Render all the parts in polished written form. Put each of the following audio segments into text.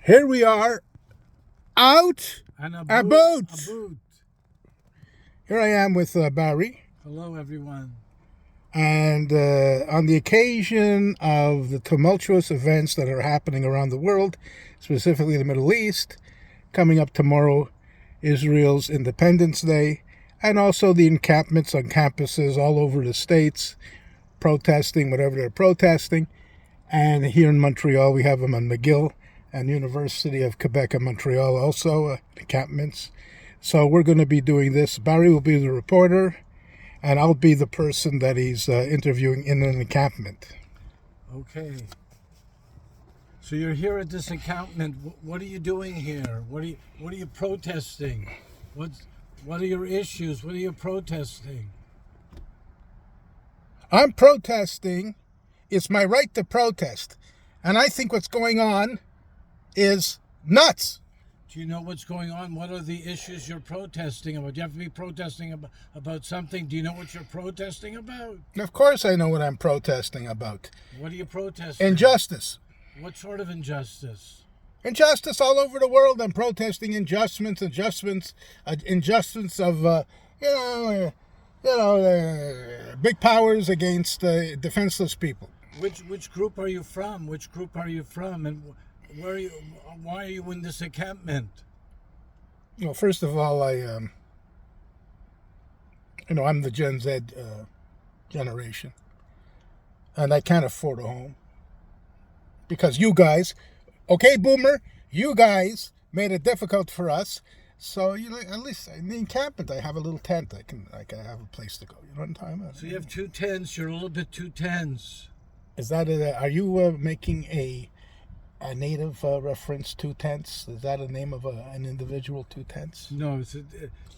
Here we are, out And about. a boot. Here I am with Barry, Hello, everyone. and on the occasion of the tumultuous events that are happening around the world, specifically the Middle East, coming up tomorrow, Israel's Independence Day, and also the encampments on campuses all over the states, protesting whatever they're protesting. And here in Montreal, we have them on McGill and University of Quebec and Montreal also, encampments. So we're going to be doing this. Barry will be the reporter, and I'll be the person that he's interviewing in an encampment. Okay. So you're here at this encampment. What are you doing here? What are you protesting? What are your issues? What are you protesting? I'm protesting. It's my right to protest. And I think what's going on is nuts. Do you know what's going on? What are the issues you're protesting about? Do you have to be protesting about something? Do you know what you're protesting about? Of course I know what I'm protesting about. What are you protesting? Injustice. What sort of injustice? Injustice all over the world. I'm protesting injustice of, big powers against defenseless people. Which group are you from? Which group are you from? And where are you? Why are you in this encampment? Well, first of all, I'm the Gen Z generation, and I can't afford a home because you guys, okay, Boomer, you guys made it difficult for us. So at least in the encampment, I have a little tent. I can have a place to go. You know what I'm talking about? So you have two tents. You're a little bit too tense. Is that are you making a native reference, two tents? Is that a name of an individual, two tents? No,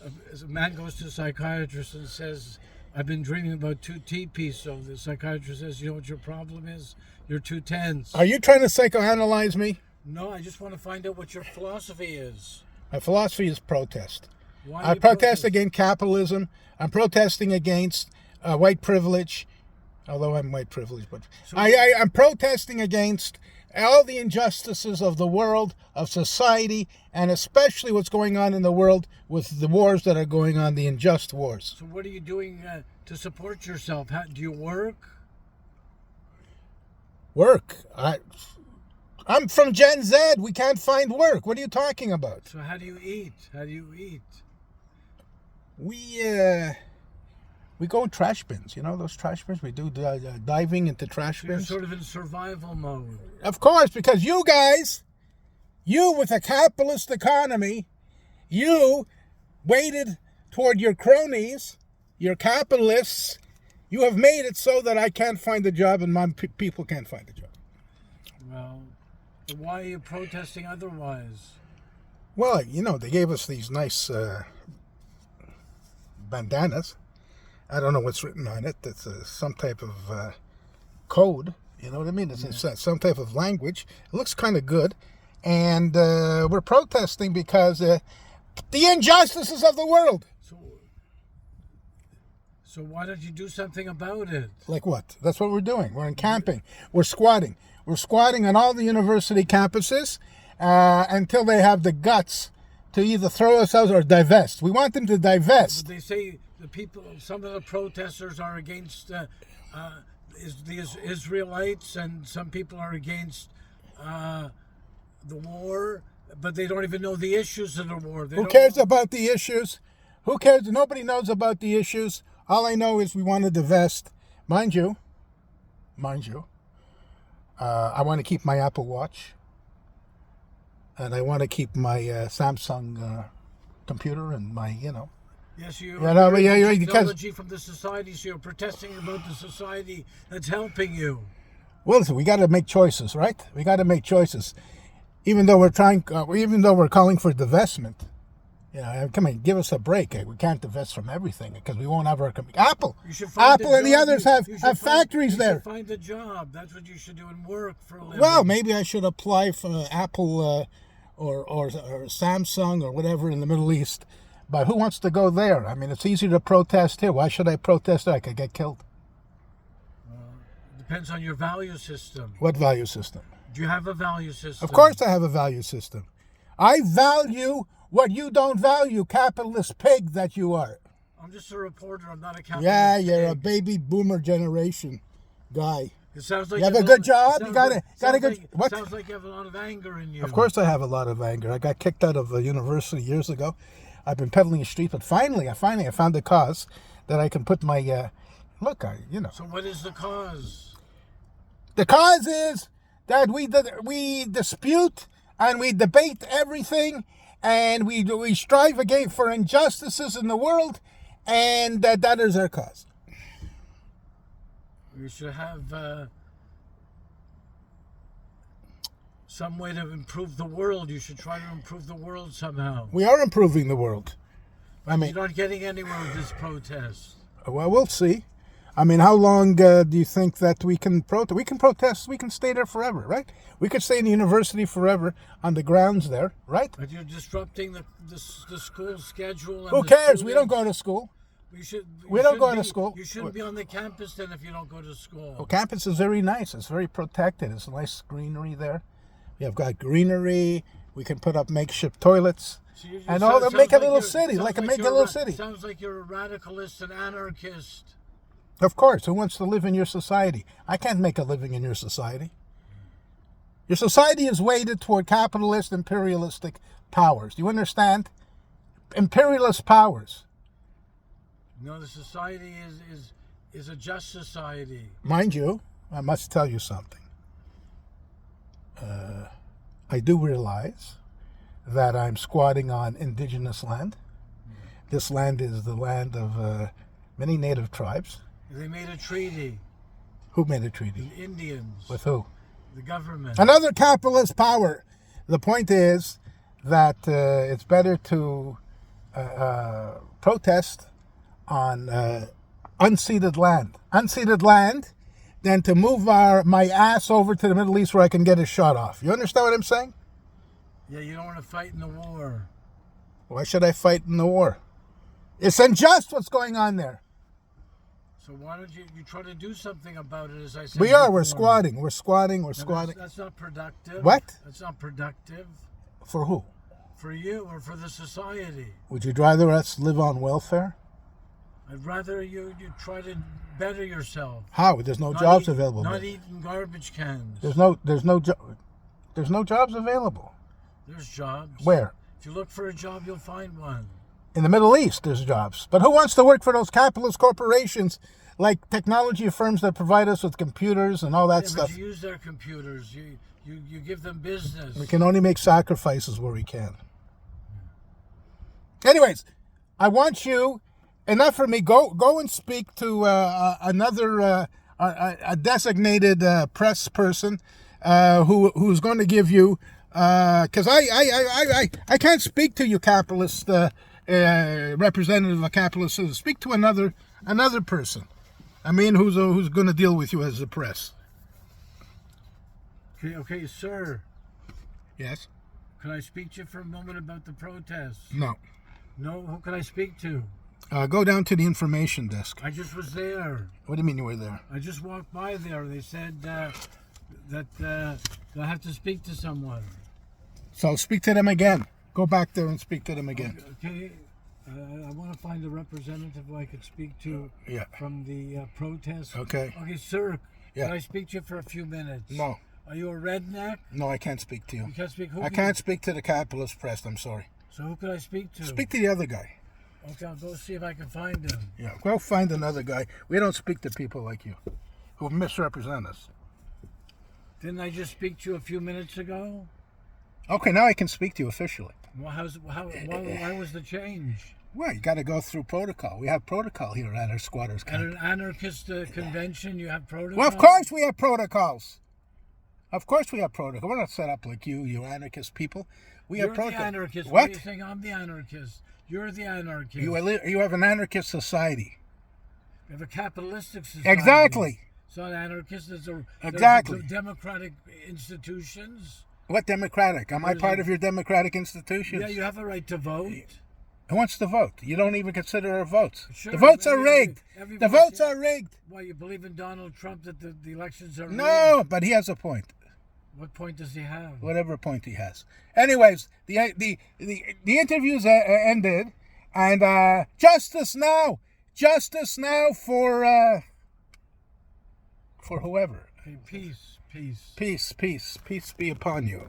a man goes to a psychiatrist and says, I've been dreaming about two teepees. So the psychiatrist says, you know what your problem is? You're too tense. Are you trying to psychoanalyze me? No, I just want to find out what your philosophy is. My philosophy is protest. Why I protest against capitalism. I'm protesting against white privilege, although I'm white privileged. But So- I'm protesting against all the injustices of the world, of society, and especially what's going on in the world with the wars that are going on, the unjust wars. So what are you doing to support yourself? Do you work? Work. I'm from Gen Z. We can't find work. What are you talking about? So how do you eat? How do you eat? We go in trash bins. You know those trash bins? We do diving into trash So you're bins. sort of in survival mode. Of course, because you guys, you with a capitalist economy, you weighted toward your cronies, your capitalists. You have made it so that I can't find a job and my people can't find a job. Well, why are you protesting otherwise? Well, they gave us these nice bandanas. I don't know what's written on it. It's some type of code. You know what I mean? It's some type of language. It looks kind of good. And we're protesting because the injustices of the world. So why don't you do something about it? Like what? That's what we're doing. We're encamping. We're squatting. We're squatting on all the university campuses until they have the guts to either throw us out or divest. We want them to divest. But they say some of the protesters are against the Israelites, and some people are against the war, but they don't even know the issues of the war. Who cares about the issues? Who cares? Nobody knows about the issues. All I know is we want to divest. Mind you, I want to keep my Apple Watch, and I want to keep my Samsung computer and my, Yes, technology from the society, so you're protesting about the society that's helping you. Well, listen, we got to make choices, right? We got to make choices, even though we're calling for divestment. Come on, give us a break. We can't divest from everything because we won't have our Apple. And the others have factories there. You should find a job. That's what you should do and work for a living. Well, maybe I should apply for Apple or Samsung or whatever in the Middle East. But who wants to go there? I mean, it's easier to protest here. Why should I protest there? I could get killed. Depends on your value system. What value system? Do you have a value system? Of course I have a value system. I value what you don't value, capitalist pig that you are. I'm just a reporter. I'm not a capitalist. Yeah, you're a pig. baby boomer generation guy. It sounds like You have you a good lot- job? sounds You got like- a good... Like, What? Sounds like you have a lot of anger in you. Of course I have a lot of anger. I got kicked out of the university years ago. I've been peddling the street, but finally I found a cause that I can put my... So what is the cause? The cause is that we dispute and we debate everything, and we strive again for injustices in the world, and that is our cause. You should have some way to improve the world. You should try to improve the world somehow. We are improving the world. I mean, You're not getting anywhere with this protest. well, we'll see. I mean, how long do you think that we can protest? We can protest. We can stay there forever, right? We could stay in the university forever on the grounds there, right? But you're disrupting the school schedule. And Who the cares? We don't students. go to school. We don't go to school. You shouldn't be on the campus then if you don't go to school. Well, campus is very nice. It's very protected. It's nice greenery there. We have got greenery. We can put up makeshift toilets. So you- And sounds- all that sounds make a like little you're- city, sounds like a like make a you're little city. Sounds like you're a radicalist and anarchist. Of course, who wants to live in your society? I can't make a living in your society. Your society is weighted toward capitalist, imperialistic powers. Do you understand? Imperialist powers. No, the society is a just society. Mind you, I must tell you something. I do realize that I'm squatting on indigenous land. This land is the land of many native tribes. They made a treaty. Who made a treaty? The Indians. With who? The government. Another capitalist power. The point is that it's better to protest on unceded land than to move my ass over to the Middle East where I can get a shot off. You understand what I'm saying? Yeah, you don't want to fight in the war. Why should I fight in the war? It's unjust what's going on there. So why don't you try to do something about it, as I said We are. We're before. squatting. We're squatting. We're No, squatting. That's not productive. What? That's not productive For who? for you or for the society. Would you rather us live on welfare? I'd rather you try to better yourself. How? There's no Not jobs eat- available. Not eating garbage cans. There's no jobs available. There's jobs. Where? If you look for a job, you'll find one. In the Middle East, there's jobs. But who wants to work for those capitalist corporations like technology firms that provide us with computers and all that Yeah, stuff? but you use their computers. You give them business. We can only make sacrifices where we can. Anyways, I want you, enough for me, go and speak to another a designated press person who's going to give you, because I can't speak to you capitalist representative of capitalist citizens. Speak to another person. I mean, who's going to deal with you as the press. Okay, sir. Yes. Can I speak to you for a moment about the protests? No. No? Who can I speak to? Go down to the information desk. I just was there. What do you mean you were there? I just walked by there. They said that I have to speak to someone. So speak to them again. Go back there and speak to them again. Okay. I want to find a representative who I could speak to Yeah. from the protest. Okay. Okay, sir. Yeah. Can I speak to you for a few minutes? No. Are you a redneck? No, I can't speak to you. You can't speak. Who I can- can't speak to the capitalist press. I'm sorry. So who can I speak to? Speak to the other guy. Okay, I'll go see if I can find him. Yeah. Go find another guy. We don't speak to people like you who misrepresent us. Didn't I just speak to you a few minutes ago? Okay, now I can speak to you officially. Well, why was the change? Well, you got to go through protocol. We have protocol here at our squatters At camp. an anarchist convention, you have protocol? Well, of course we have protocols. Of course we have protocol. We're not set up like you anarchist people. We You're have the protocol. anarchist. What? What are you saying? I'm the anarchist. You're the anarchist. You have an anarchist society. You have a capitalistic society. Exactly. It's not anarchist. It's Exactly. democratic institutions. What democratic? Am I There's part a- of your democratic institutions? Yeah, you have a right to vote. Who wants to vote? You don't even consider our votes. Sure, The votes are every- rigged. every The vote- votes are rigged. Why, you believe in Donald Trump that the elections are rigged? No, but he has a point. What point does he have? Whatever point he has. Anyways, the interviews ended, and justice now for whoever. Hey, peace. Peace be upon you.